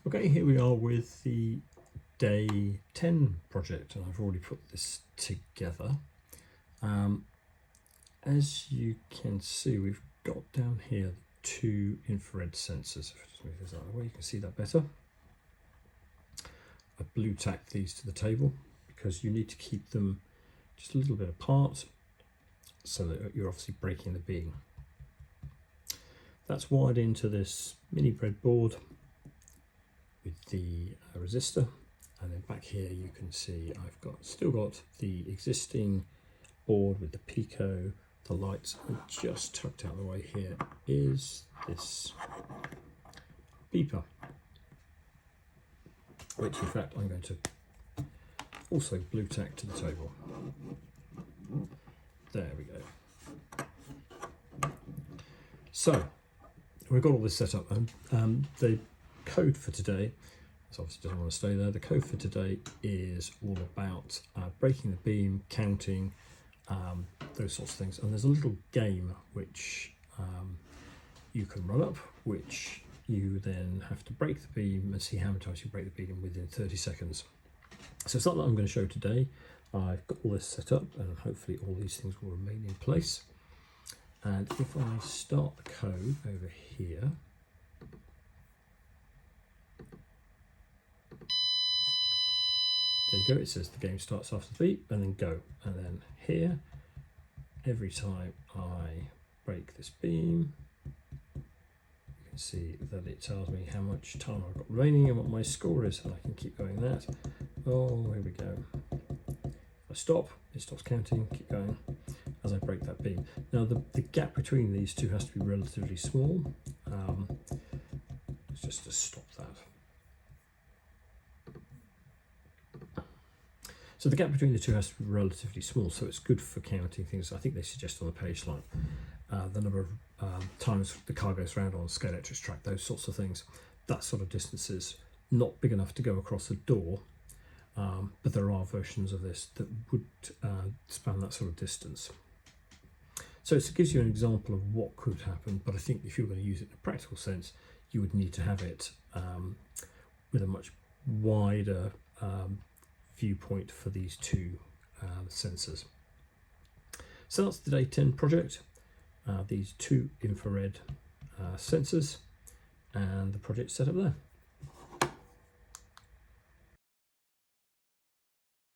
Okay, here we are with the day 10 project, and I've already put this together. As you can see, we've got down here 2 infrared sensors. If I just move this out of the way, you can see that better. I blue tacked these to the table because you need to keep them just a little bit apart so that you're obviously breaking the beam. That's wired into this mini breadboard with the resistor, and then back here you can see I've still got the existing board with the Pico, the lights, and just tucked out of the way here is this beeper, which in fact I'm going to also blue tack to the table. There we go. So we've got all this set up, and the code for today, so obviously doesn't want to stay there. The code for today is all about breaking the beam, counting, those sorts of things. And there's a little game which you can run up, which you then have to break the beam and see how many times you break the beam within 30 seconds. So it's not that I'm going to show today. I've got all this set up, and hopefully all these things will remain in place. And if I start the code over here, there you go, it says the game starts after the beep, and then go. And then here, every time I break this beam, you can see that it tells me how much time I've got remaining and what my score is, and I can keep going that. Oh, here we go. If I stop, it stops counting, keep going as I break that beam. Now the gap between these two has to be relatively small. Just to stop that. So the gap between the two has to be relatively small, so it's good for counting things. I think they suggest on the page like the number of times the car goes around on a Scalextric track, those sorts of things. That sort of distance is not big enough to go across a door, but there are versions of this that would span that sort of distance. So it gives you an example of what could happen, but I think if you're going to use it in a practical sense, you would need to have it with a much wider viewpoint for these two sensors. So that's the day 10 project, these 2 infrared sensors, and the project set up there.